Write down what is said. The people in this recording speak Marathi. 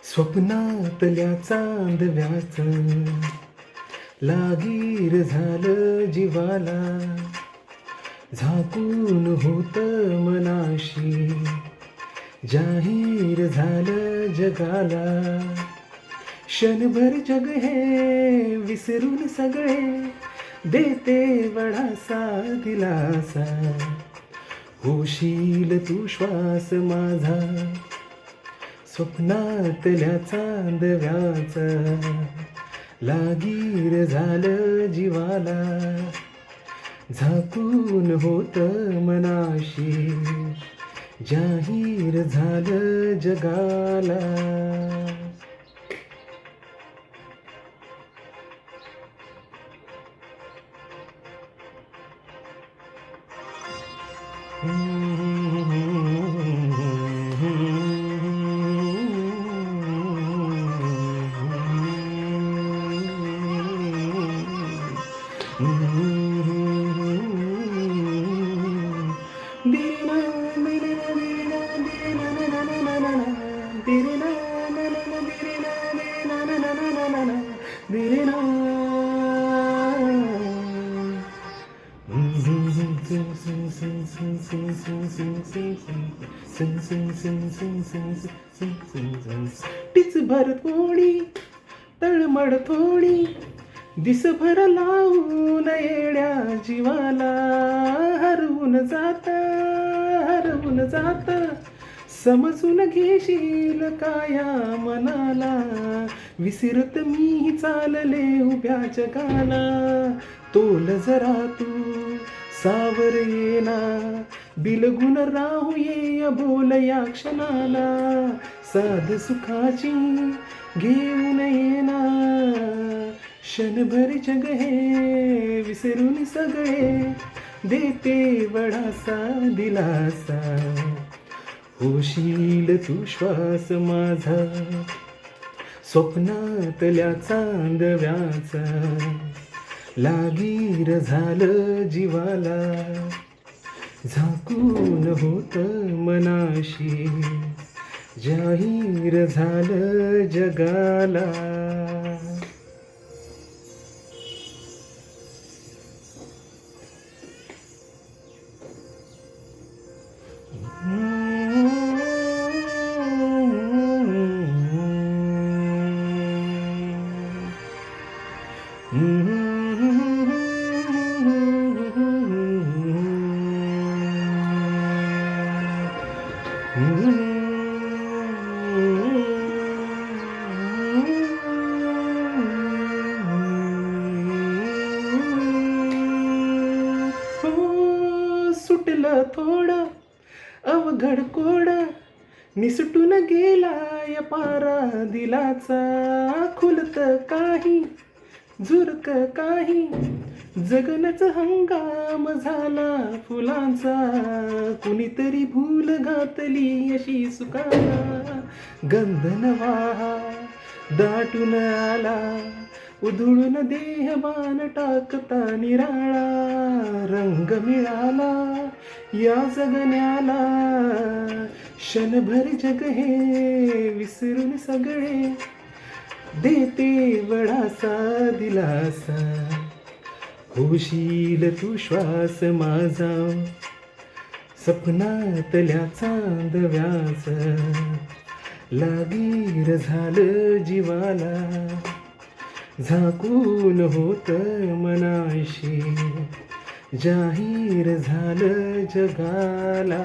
स्वप्नातल्या चांदव्याच लागीर झालं जीवाला, झाकून होत मनाशी जाहीर झालं जगाला. क्षणभर जग हे विसरून सगळे देते वडासा दिलासा. होशील तू श्वास माझा स्वप्नातल्या चांदव्याचा, लागीर झालं जीवाला, झाकून होत मनाशी जाहीर झालं जगाला. टिचभर थोडी तळमळ थोडी दिसभर लावून येड्या जीवाला, हरवून जात समजून घेशील काया मनाला. विसरत मी चालले उभ्या जगाला, तोल जरा तू सावर येना, बिलगुन राहू ये बोल या क्षणाला. साध सुखाची घेऊन येना, क्षणभर जग हे विसरून सगळे देते वडासा दिलासा. होशील तू श्वास माझा स्वप्नातल्या चांदव्याचा, लागीर झालं जीवाला, झाकून होत मनाशी जाहीर झालं जगाला. सुटलं थोडं अवघड कोड, निसटून गेलाय पारा दिलाचा. खुलत काही झुरक काही जगण्याचा हंगाम झाला फुलांचा. कुणीतरी भूल घातली अशी सुखाला, गंध नवा दाटून आला, उधळून देहबान टाकता निराळा. रंग मिळाला या जगण्याला, क्षणभर जग हे विसरून सगळे देते वडासा दिलासा. होशील तू श्वास माझा स्वप्नातल्या चांदव्याचा, लागीर झालं जीवाला, झाकून होत मनाशी जाहीर झालं जगाला.